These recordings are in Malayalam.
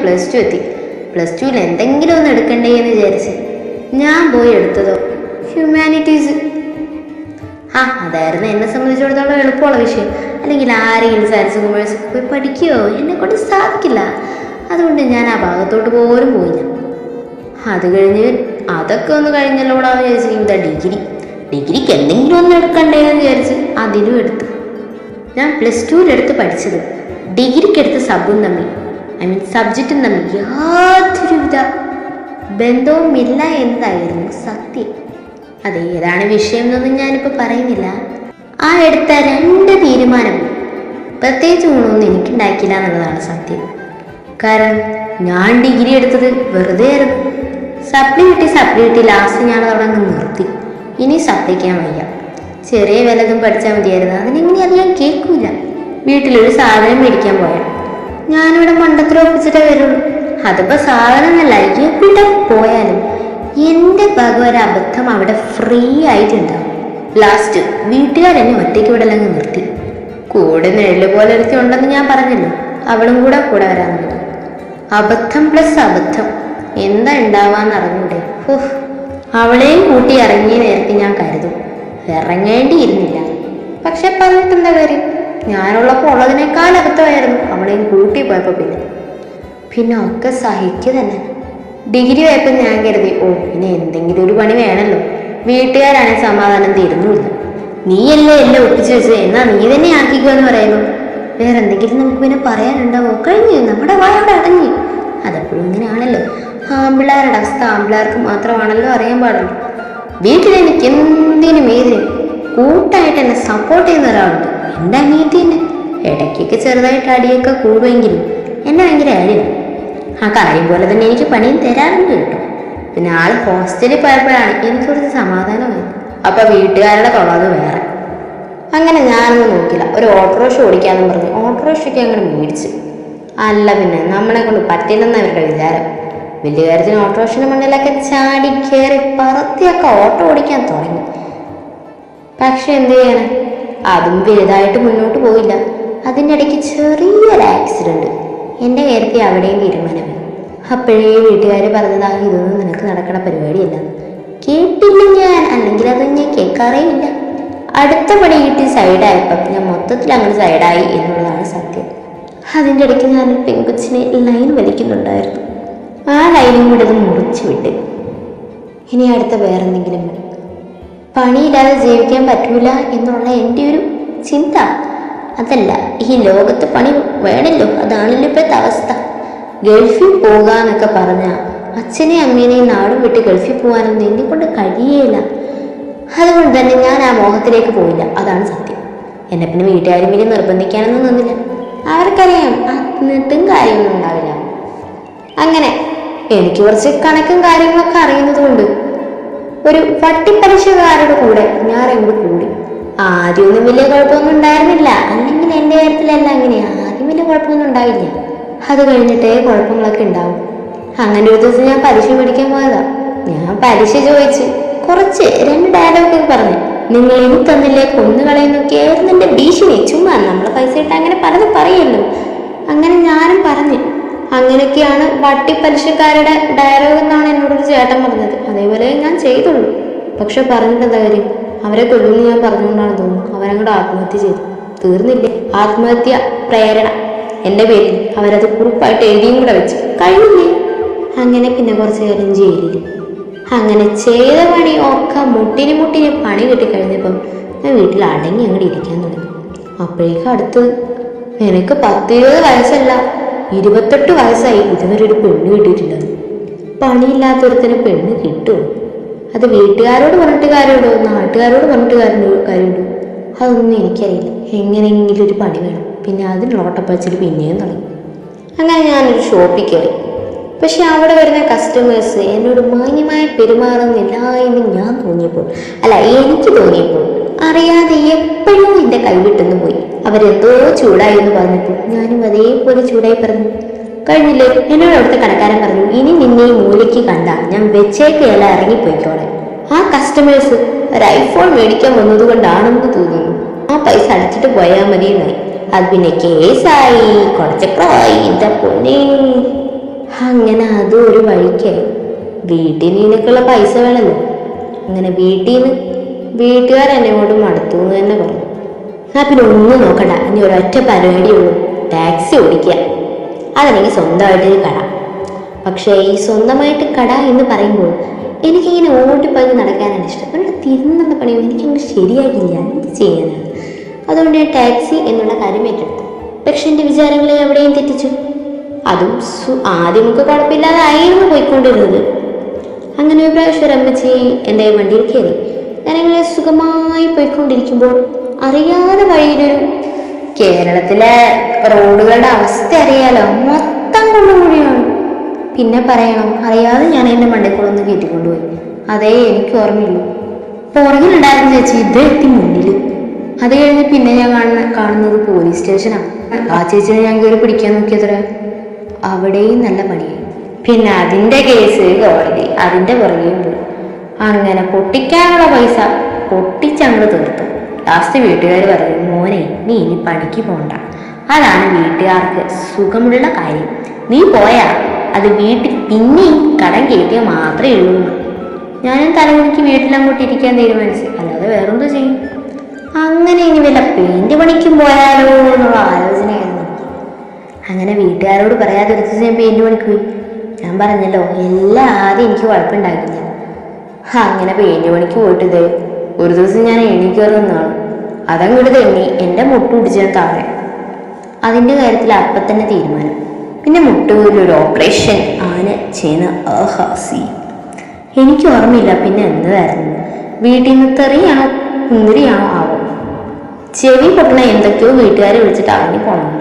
+2 എത്തി. +2ൽ എന്തെങ്കിലും ഒന്ന് എടുക്കണ്ടേ എന്ന് വിചാരിച്ച് ഞാൻ പോയി എടുത്തതോ ഹ്യൂമാനിറ്റീസ്. അതായിരുന്നു എന്നെ സംബന്ധിച്ചിടത്തോളം എളുപ്പമുള്ള വിഷയം. അല്ലെങ്കിൽ ആരെങ്കിലും സയൻസ് കൊമേഴ്സ് പോയി പഠിക്കുകയോ എന്നെ കൊണ്ട് സാധിക്കില്ല. അതുകൊണ്ട് ഞാൻ ആ ഭാഗത്തോട്ട് പോലും പോയില്ല. അത് കഴിഞ്ഞ് അതൊക്കെ ഒന്ന് കഴിഞ്ഞല്ലോടാന്ന് വിചാരിച്ചു ഇതാ ഡിഗ്രിക്ക് എന്തെങ്കിലും ഒന്ന് എടുക്കണ്ടേ എന്ന് വിചാരിച്ച് അതിനും എടുത്തു. ഞാൻ +2ലെടുത്ത് പഠിച്ചത് ഡിഗ്രിക്കെടുത്ത് സബ്ജക്റ്റും തമ്മിൽ യാതൊരുവിധ ബന്ധവുമില്ല എന്നതായിരുന്നു സത്യം. അതേതാണ് വിഷയം എന്നൊന്നും ഞാനിപ്പോൾ പറയുന്നില്ല. ആ എടുത്ത 2 തീരുമാനം പ്രത്യേകിച്ച് ഗുണമൊന്നും എനിക്കുണ്ടാക്കില്ല എന്നുള്ളതാണ് സത്യം. കാരണം ഞാൻ ഡിഗ്രി എടുത്തത് വെറുതെ ആയിരുന്നു. സപ്ലി കിട്ടി ലാസ്റ്റ് ഞാൻ അവിടെ നിർത്തി. ഇനി സപ്ലിക്കാൻ വയ്യ. ചെറിയ വല്ലതും പഠിച്ചാൽ മതിയായിരുന്നു. അതിനെങ്ങനെ അത് ഞാൻ കേൾക്കൂല. വീട്ടിലൊരു സാധനം മേടിക്കാൻ പോയാൽ ഞാനിവിടെ മണ്ടത്തിൽ ഒപ്പിച്ചിട്ടേ വരുള്ളൂ. അതിപ്പോൾ സാധനമല്ല, എവിടെ പോയാലും എൻ്റെ ഭഗവര അബദ്ധം അവിടെ ഫ്രീ ആയിട്ടുണ്ടാവും. ലാസ്റ്റ് വീട്ടുകാരെന്നെ ഒറ്റയ്ക്ക് ഇവിടെ അങ്ങ് നിർത്തി. കൂടെ നെല്ല് പോലെ ഒരുത്തി ഉണ്ടെന്ന് ഞാൻ പറഞ്ഞല്ലോ, അവളും കൂടെ വരാമെന്ന്. അബദ്ധം പ്ലസ് അബദ്ധം എന്താ ഉണ്ടാവാന്ന് അറിഞ്ഞൂടെ. അവളെയും കൂട്ടി ഇറങ്ങിയ നേരത്തെ ഞാൻ കരുതും ഇറങ്ങേണ്ടിയിരുന്നില്ല. പക്ഷെ പറഞ്ഞിട്ടെന്താ കാര്യം? ഞാനുള്ളപ്പോൾ ഉള്ളതിനേക്കാൾ അബദ്ധമായിരുന്നു അവളെയും കൂട്ടി പോയപ്പോൾ. പിന്നെ ഒക്കെ സഹിക്കുക തന്നെ. ഡിഗ്രി പോയപ്പോൾ ഞാൻ കരുതി പിന്നെ എന്തെങ്കിലും ഒരു പണി വേണമല്ലോ. വീട്ടുകാരാണെങ്കിൽ സമാധാനം തരുന്നുമില്ല. നീയല്ലേ എല്ലാം ഒപ്പിച്ചു വെച്ചത്, എന്നാ നീ തന്നെ ആക്കിക്കോ എന്ന് പറയുന്നു. വേറെ എന്തെങ്കിലും നമുക്ക് പിന്നെ പറയാനുണ്ടാവോ? കഴിഞ്ഞു, നമ്മുടെ വായോടെ അടഞ്ഞു. അതെപ്പോഴും ഇങ്ങനെയാണല്ലോ. ആമ്പിള്ളേരുടെ അവസ്ഥ ആമ്പിള്ളേർക്ക് മാത്രമാണല്ലോ അറിയാൻ പാടുള്ളൂ. വീട്ടിലെനിക്ക് എന്തിനും ഏതിനും കൂട്ടായിട്ട് എന്നെ സപ്പോർട്ട് ചെയ്യുന്ന ഒരാളുണ്ട്, എൻ്റെ അനിയത്തി തന്നെ. ഇടയ്ക്കൊക്കെ ചെറുതായിട്ട് അടിയൊക്കെ കൂടുമെങ്കിലും എന്നെ ഭയങ്കര കാര്യമാണ്. ആ കാര്യം പോലെ തന്നെ എനിക്ക് പണിയും തരാറുണ്ട് കേട്ടോ. പിന്നെ ആള് ഹോസ്റ്റലിൽ പോയപ്പോഴാണ് എനിക്ക് കുറച്ച് സമാധാനമായി. അപ്പൊ വീട്ടുകാരുടെ തൊള്ളത് വേറെ. അങ്ങനെ ഞാനൊന്നും നോക്കില്ല. ഒരു ഓട്ടോറിക്ഷ ഓടിക്കാമെന്ന് പറഞ്ഞ് ഓട്ടോറിക്ഷയ്ക്ക് അങ്ങനെ മേടിച്ചു. അല്ല പിന്നെ നമ്മളെ കൊണ്ട് പറ്റില്ലെന്ന് അവരുടെ വിചാരം. വലിയ കാര്യത്തിന് ഓട്ടോറിക്ഷയുടെ മണ്ണിലൊക്കെ ചാടി കയറി പറത്തിയൊക്കെ ഓട്ടോ ഓടിക്കാൻ തുടങ്ങി. പക്ഷെ എന്ത് ചെയ്യാനാ, അതും വലുതായിട്ട് മുന്നോട്ട് പോയില്ല. അതിൻ്റെ ഇടയ്ക്ക് ചെറിയൊരു ആക്സിഡന്റ് എൻ്റെ കാര്യത്തിൽ അവിടെയും തീരുമാനമായി. അപ്പോഴേ വീട്ടുകാർ പറഞ്ഞതാ ഇതൊന്നും നിനക്ക് നടക്കണ പരിപാടിയല്ല. കേട്ടില്ല ഞാൻ, അല്ലെങ്കിൽ അതൊന്നും ഞാൻ കേൾക്കാറേയില്ല. അടുത്ത പണി കിട്ടി സൈഡായപ്പം ഞാൻ മൊത്തത്തിൽ അങ്ങോട്ട് സൈഡായി എന്നുള്ളതാണ് സത്യം. അതിൻ്റെ ഇടയ്ക്ക് ഞാൻ പെൺകൊച്ചിനെ ലൈൻ വലിക്കുന്നുണ്ടായിരുന്നു. ആ ലൈനും കൂടെ അത് മുറിച്ചു വിട്ട് ഇനി അടുത്ത വേറെന്തെങ്കിലും പണിയില്ലാതെ ജീവിക്കാൻ പറ്റൂല എന്നുള്ള എൻ്റെ ഒരു ചിന്ത. അതല്ല, ഈ ലോകത്ത് പണി വേണമല്ലോ, അതാണല്ലോ ഇപ്പോഴത്തെ അവസ്ഥ. ഗൾഫിൽ പോകാന്നൊക്കെ പറഞ്ഞ അച്ഛനെയും അമ്മേനെയും നാടും വിട്ട് ഗൾഫിൽ പോകാനൊന്നും എന്നെ കൊണ്ട് കഴിയേല. അതുകൊണ്ട് തന്നെ ഞാൻ ആ മോഹത്തിലേക്ക് പോയില്ല, അതാണ് സത്യം. എന്നെ പിന്നെ വീട്ടുകാരും വലിയ നിർബന്ധിക്കാനൊന്നും നിന്നില്ല. അവർക്കറിയാം എന്നിട്ടും കാര്യമൊന്നും ഉണ്ടാവില്ല. അങ്ങനെ എനിക്ക് കുറച്ച് കണക്കും കാര്യങ്ങളൊക്കെ അറിയുന്നത് കൊണ്ട് ഒരു പട്ടിപ്പലിശക്കാരുടെ കൂടെ ഞാൻ അങ്ങോട്ട് കൂടി. ആദ്യമൊന്നും വലിയ കുഴപ്പമൊന്നും ഉണ്ടായിരുന്നില്ല. അല്ലെങ്കിൽ എൻ്റെ കാര്യത്തിലല്ല അങ്ങനെയാ, ആദ്യം വലിയ കുഴപ്പമൊന്നും ഉണ്ടാവില്ല. അത് കഴിഞ്ഞിട്ടേ കുഴപ്പങ്ങളൊക്കെ ഉണ്ടാവും. അങ്ങനെ ഒരു ദിവസം ഞാൻ പലിശ മേടിക്കാൻ പോയതാ. ഞാൻ പലിശ ചോദിച്ച് കുറച്ച് 2 ഡയലോഗ് പറഞ്ഞു. നിങ്ങൾ ഇനി തന്നില്ലേ കൊന്നുകളയെന്നൊക്കെ ആയിരുന്നു എൻ്റെ ഭീഷണി. ചുമ്മാ നമ്മളെ പൈസ ഇട്ട് അങ്ങനെ പലതും പറയുമല്ലോ. അങ്ങനെ ഞാനും പറഞ്ഞു. അങ്ങനെയൊക്കെയാണ് വട്ടിപ്പലിശക്കാരുടെ ഡയലോഗ് എന്നാണ് എന്നോടൊരു ചേട്ടൻ പറഞ്ഞത്. അതേപോലെ ഞാൻ ചെയ്തുള്ളൂ. പക്ഷെ പറഞ്ഞിട്ടെന്താ കാര്യം? അവരെ കൊല്ലുമെന്ന് ഞാൻ പറഞ്ഞുകൊണ്ടാണ് തോന്നുന്നു അവരങ്ങോട്ട് ആത്മഹത്യ ചെയ്തു. തീർന്നില്ലേ ആത്മഹത്യ പ്രേരണ എൻ്റെ പേരിൽ? അവരത് കുറിപ്പായിട്ട് എഴുതിയും കൂടെ വെച്ചു. കഴിഞ്ഞില്ലേ? അങ്ങനെ പിന്നെ കുറച്ച് കാര്യം ജയിലിൽ. അങ്ങനെ ചെയ്ത പണി ഒക്കെ മുട്ടിന് പണി കിട്ടിക്കഴിഞ്ഞപ്പം ഞാൻ വീട്ടിൽ അടങ്ങി അങ്ങോട്ട് ഇരിക്കാൻ തുടങ്ങി. അപ്പോഴേക്കും അടുത്തത് നിനക്ക് 10-20 വയസ്സല്ല 28 വയസ്സായി, ഇതുവരെ ഒരു പെണ്ണ് കിട്ടിയിട്ടില്ലത്. പണിയില്ലാത്തൊരുത്തിന് പെണ്ണ് കിട്ടുമോ? അത് വീട്ടുകാരോട് പറഞ്ഞിട്ട് കാര്യമുണ്ടോ, നാട്ടുകാരോട് പറഞ്ഞിട്ട് കാര്യമുണ്ടോ? അതൊന്നും എനിക്കറിയില്ല. എങ്ങനെയെങ്കിലും ഒരു പണി വേണം. പിന്നെ അതിനുള്ള ഓട്ടപ്പച്ചിൽ പിന്നെയും തുടങ്ങി. അങ്ങനെ ഞാനൊരു ഷോപ്പിൽ കയറി. പക്ഷെ അവിടെ വരുന്ന കസ്റ്റമേഴ്സ് എന്നോട് മാന്യമായി പെരുമാറുന്നില്ല എന്ന് എനിക്ക് തോന്നിയപ്പോൾ അറിയാതെ എപ്പോഴും എൻ്റെ കൈവിട്ടെന്ന് പോയി. അവരെന്തോ ചൂടായി എന്ന് പറഞ്ഞപ്പോൾ ഞാനും അതേപോലെ ചൂടായി പറഞ്ഞു. കഴിഞ്ഞില്ലേ? എന്നോട് അവിടുത്തെ കടക്കാരൻ പറഞ്ഞു, ഇനി നിന്നെ ഈ മൂലയ്ക്ക് കണ്ട ഞാൻ വെച്ചേക്കല്ല, ഇറങ്ങിപ്പോയിക്കോളെ. ആ കസ്റ്റമേഴ്സ് ഒരു ഐഫോൺ മേടിക്കാൻ വന്നത് കൊണ്ടാണെന്ന് തോന്നുന്നു. ആ പൈസ അടച്ചിട്ട് പോയാൽ മതി എന്നായി. അത് പിന്നെ കേസായി, കുറച്ചൊക്കെയായി. എന്താ പൊന്നേ. അങ്ങനെ അതും ഒരു വഴിക്കായി. വീട്ടിൽ നിനക്കുള്ള പൈസ വേണമല്ലോ. അങ്ങനെ വീട്ടുകാരെന്നെ കൊണ്ട് മടുത്തു എന്ന് തന്നെ പറഞ്ഞു. പിന്നെ ഒന്നും നോക്കണ്ട, ഇനി ഒരൊറ്റ പരിപാടിയുള്ളൂ, ടാക്സി ഓടിക്കുക. അതെനിക്ക് സ്വന്തമായിട്ടൊരു കട. പക്ഷേ ഈ സ്വന്തമായിട്ട് കട എന്ന് പറയുമ്പോൾ എനിക്കിങ്ങനെ ഓടിപ്പഞ്ഞ് നടക്കാനാണ് ഇഷ്ടം. ഒരു തിരുന്നെന്ന പണിയും എനിക്കങ്ങനെ ശരിയാകില്ല, എന്ത് ചെയ്യാനാണ്. അതുകൊണ്ട് ഞാൻ ടാക്സി എന്നുള്ള കാര്യം ഏറ്റെടുത്തു. പക്ഷെ എൻ്റെ വിചാരങ്ങളെ എവിടെയും തെറ്റിച്ചു. അതും ആദ്യമൊക്കെ കുഴപ്പമില്ലാതായിരുന്നു പോയിക്കൊണ്ടിരുന്നത്. അങ്ങനെ ഒരു പ്രാവശ്യം അമ്മച്ചി എൻ്റെ വണ്ടിയിൽ കയറി. ഞാനിങ്ങനെ സുഖമായി പോയിക്കൊണ്ടിരിക്കുമ്പോൾ അറിയാതെ വഴിയിലൊരു, കേരളത്തിലെ റോഡുകളുടെ അവസ്ഥ അറിയാലോ, മൊത്തം കൊണ്ടുകൂടിയാണ്. പിന്നെ പറയണം, അറിയാതെ ഞാൻ എൻ്റെ മണ്ടയ്ക്കൂടെ ഒന്ന് കയറ്റിക്കൊണ്ടുപോയി. അതേ എനിക്ക് ഓർമ്മയുള്ളൂ. പുറകിലുണ്ടായിരുന്നു ചേച്ചി, ഇത് എത്തി മുന്നിൽ. അത് കഴിഞ്ഞ് പിന്നെ ഞാൻ കാണുന്നത് പോലീസ് സ്റ്റേഷനാണ്. ആ ചേച്ചിനെ ഞാൻ കയറി പിടിക്കാൻ നോക്കിയത്ര, അവിടെയും നല്ല പണിയായി. പിന്നെ അതിൻ്റെ കേസ് കോടതി, അതിൻ്റെ പുറകെയും പോയി. അങ്ങനെ പൊട്ടിക്കാനുള്ള പൈസ പൊട്ടിച്ചങ്ങ് തീർത്തു. ലാസ്റ്റ് വീട്ടുകാർ പറയും, മോനെ നീ ഇനി പണിക്ക് പോണ്ട, അതാണ് വീട്ടുകാർക്ക് സുഖമുള്ള കാര്യം. നീ പോയാ അത് വീട്ടിൽ പിന്നെയും കടം കയറ്റിയാൽ മാത്രമേ ഉള്ളൂ. ഞാനും തലമുടിക്ക് വീട്ടിലങ്ങോട്ട് ഇരിക്കാൻ തീരുമാനിച്ചു, അല്ലാതെ വേറെന്തോ ചെയ്യും. അങ്ങനെ ഇനി വല്ല പെയിന്റ് പണിക്കും പോയാലോ എന്നുള്ള ആലോചനയായിരുന്നു എനിക്ക്. അങ്ങനെ വീട്ടുകാരോട് പറയാതെ ഒരു ദിവസം ഞാൻ പെയിന്റ് പണിക്ക് പോയി. ഞാൻ പറഞ്ഞല്ലോ, എല്ലാം ആദ്യം എനിക്ക് കുഴപ്പമുണ്ടാക്കില്ല. അങ്ങനെ പെയിന്റ് പണിക്ക് പോയിട്ടിത് ഒരു ദിവസം ഞാൻ എണീക്കേറി നിന്നാണ്. അതങ്ങോട്ട് തെന്നി എൻ്റെ മുട്ട് പിടിച്ചാൽ താഴെ. അതിൻ്റെ കാര്യത്തിൽ അപ്പം തന്നെ തീരുമാനം. പിന്നെ മുട്ടുപോലൊരു ഓപ്പറേഷൻ ആന ചെയ്യുന്ന അഹാസി. എനിക്ക് ഓർമ്മയില്ല പിന്നെ എന്നതായിരുന്നു. വീട്ടിൽ നിന്ന് തെറിയാണോ കുന്തിരിയാണോ ആവോ, ചെവി പൊട്ടണ എന്തൊക്കെയോ വീട്ടുകാരെ വിളിച്ചിട്ട് അറിഞ്ഞു പോകണം.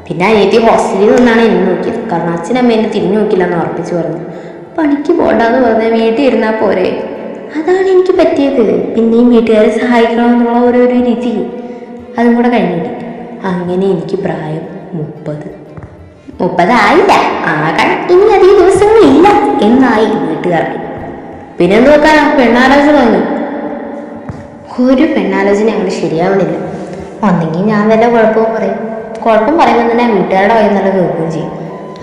പിന്നെ അനിയത്തി ഹോസ്റ്റലിൽ നിന്നാണ് എന്നെ നോക്കിയത്. കാരണം അച്ഛനമ്മ എന്നെ തിരിഞ്ഞു നോക്കില്ല എന്ന് ഉറപ്പിച്ചു പറഞ്ഞു. പണിക്ക് പോകണ്ടെന്ന് പറഞ്ഞാൽ വീട്ടിൽ ഇരുന്നാൽ പോരെ, അതാണ് എനിക്ക് പറ്റിയത്. പിന്നെയും വീട്ടുകാരെ സഹായിക്കണമെന്നുള്ള ഓരോരോ രീതി, അതും കൂടെ കഴിഞ്ഞിട്ട് അങ്ങനെ എനിക്ക് പ്രായം 30 ആയില്ല, ആകാൻ ഇനി അധികം ദിവസങ്ങളില്ല എന്നായി വീട്ടുകാർക്ക്. പിന്നെ നോക്കാൻ പെണ്ണാലോചന വന്നു. ഒരു പെണ്ണാലോചന അങ്ങോട്ട് ശരിയാവണില്ല. ഒന്നെങ്കിൽ ഞാൻ വല്ല കുഴപ്പം പറയുമ്പോൾ തന്നെ വീട്ടുകാരുടെ വഴി നല്ല കേൾക്കുകയും ചെയ്യും.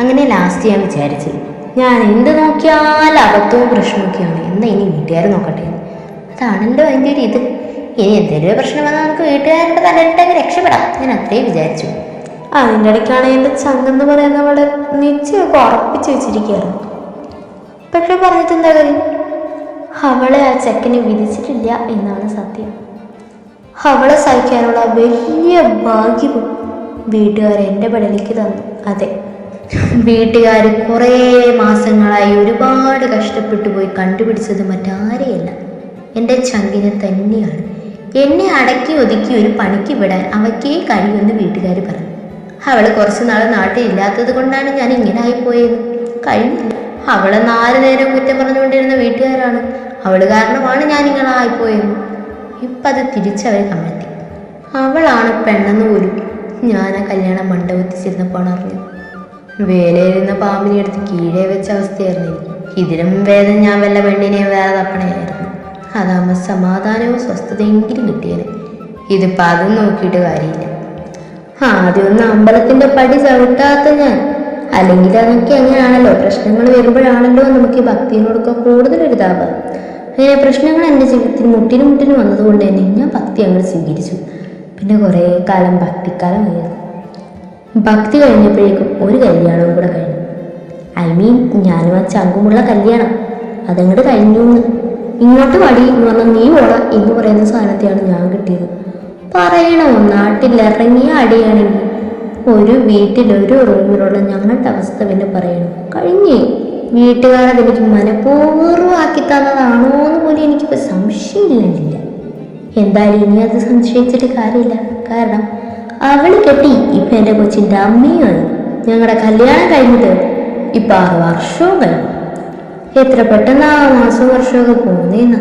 അങ്ങനെ ലാസ്റ്റ് ഞാൻ വിചാരിച്ചു, ഞാൻ എന്ത് നോക്കിയാലും അബദ്ധവും പ്രശ്നമൊക്കെയാണ്, എന്നാൽ ഇനി വീട്ടുകാർ നോക്കട്ടെ. അതാണല്ലോ അതിൻ്റെ ഒരു ഇത്. ഇനി എന്തെങ്കിലും പ്രശ്നം വന്നാൽ നമുക്ക് വീട്ടുകാരുടെ തലയിട്ടങ്ങ് രക്ഷപ്പെടാം, ഞാൻ അത്രയും വിചാരിച്ചു. അതിൻ്റെ ഇടയ്ക്കാണ് എൻ്റെ ചങ്കെന്ന് പറയുന്നവളെ നിശ്ചയമൊക്കെ ഉറപ്പിച്ച് വെച്ചിരിക്കുകയായിരുന്നു. പക്ഷെ പറഞ്ഞിട്ട് എന്താ കാര്യം, അവളെ ആ ചെക്കന് വിധിച്ചിട്ടില്ല എന്നാണ് സത്യം. അവളെ സഹിക്കാനുള്ള വലിയ ഭാഗ്യവും വീട്ടുകാർ എൻ്റെ പടലേക്ക് തന്നു. അതെ, വീട്ടുകാർ കുറേ മാസങ്ങളായി ഒരുപാട് കഷ്ടപ്പെട്ടു പോയി കണ്ടുപിടിച്ചത് മറ്റാരെയല്ല, എൻ്റെ ചങ്കിനെ തന്നെയാണ്. എന്നെ അടക്കി ഒതുക്കി ഒരു പണിക്ക് വിടാൻ അവയ്ക്കേ കഴിയുമെന്ന് വീട്ടുകാർ പറഞ്ഞു. അവൾ കുറച്ച് നാൾ നാട്ടിലില്ലാത്തത് കൊണ്ടാണ് ഞാൻ ഇങ്ങനെ ആയിപ്പോയത്. കഴിഞ്ഞില്ല, അവളെ 4 നേരം കുറ്റം പറഞ്ഞുകൊണ്ടിരുന്ന വീട്ടുകാരാണ്. അവൾ കാരണമാണ് ഞാൻ ഇങ്ങനെ ആയിപ്പോയത്. ഇപ്പം അത് തിരിച്ചവർ കണ്ടെത്തി. അവളാണ് പെണ്ണെന്ന് പോലും ഞാൻ ആ കല്യാണ മണ്ഡപത്തിച്ചിരുന്നപ്പോൾ അറിഞ്ഞു. വേലയിരുന്ന പാമ്പിനെ എടുത്ത് കീഴേ വെച്ച അവസ്ഥയായിരുന്നു എനിക്ക്. ഇതിലും വേദന ഞാൻ വല്ല പെണ്ണിനെ വേറെ തപ്പണയായിരുന്നു. അതാകുമ്പോൾ സമാധാനവും സ്വസ്ഥതയെങ്കിലും കിട്ടിയത്. ഇതിപ്പോൾ അതും നോക്കിയിട്ട് കാര്യമില്ല. ആദ്യമൊന്നും അമ്പലത്തിൻ്റെ പടി ചവിട്ടാത്ത ഞാൻ, അല്ലെങ്കിൽ അതൊക്കെ അങ്ങനെയാണല്ലോ, പ്രശ്നങ്ങൾ വരുമ്പോഴാണല്ലോ നമുക്ക് ഈ ഭക്തിയോടൊക്കെ കൂടുതലൊരു താപം. അങ്ങനെ പ്രശ്നങ്ങൾ എൻ്റെ ജീവിതത്തിൽ മുട്ടിന് വന്നതുകൊണ്ട് തന്നെ ഞാൻ ഭക്തി അങ്ങോട്ട് സ്വീകരിച്ചു. പിന്നെ കുറേ കാലം ഭക്തിക്കാലം ആയിരുന്നു. ഭക്തി കഴിഞ്ഞപ്പോഴേക്കും ഒരു കല്യാണവും കൂടെ കഴിഞ്ഞു. ഞാനും ആ ചങ്കുമുള്ള കല്യാണം അതങ്ങോട്ട് കഴിഞ്ഞു. ഇങ്ങോട്ട് വടി എന്ന് പറഞ്ഞാൽ നീ ഓട എന്ന് പറയുന്ന സാധനത്തെയാണ് ഞാൻ കിട്ടിയത്. പറയണോ, നാട്ടിലിറങ്ങിയ അടിയാണെങ്കിൽ ഒരു വീട്ടിലൊരു റൂമിലുള്ള ഞങ്ങളുടെ അവസ്ഥ പിന്നെ പറയണം. കഴിഞ്ഞേ വീട്ടുകാരത് എനിക്ക് മനഃപൂർവ്വമാക്കി തന്നതാണോ എന്ന് പോലും എനിക്കിപ്പോൾ സംശയമില്ല. എന്തായാലും ഇനി അത് സംശയിച്ചിട്ട് കാര്യമില്ല. കാരണം അവൾ കെട്ടി ഇപ്പം എൻ്റെ കൊച്ചിൻ്റെ അമ്മയുമായി. ഞങ്ങളുടെ കല്യാണം കഴിഞ്ഞിട്ട് ഇപ്പം 6 വർഷവും കഴിഞ്ഞു. എത്ര പെട്ടെന്ന് ആ മാസവും വർഷമൊക്കെ പോകുന്നേന്നാ.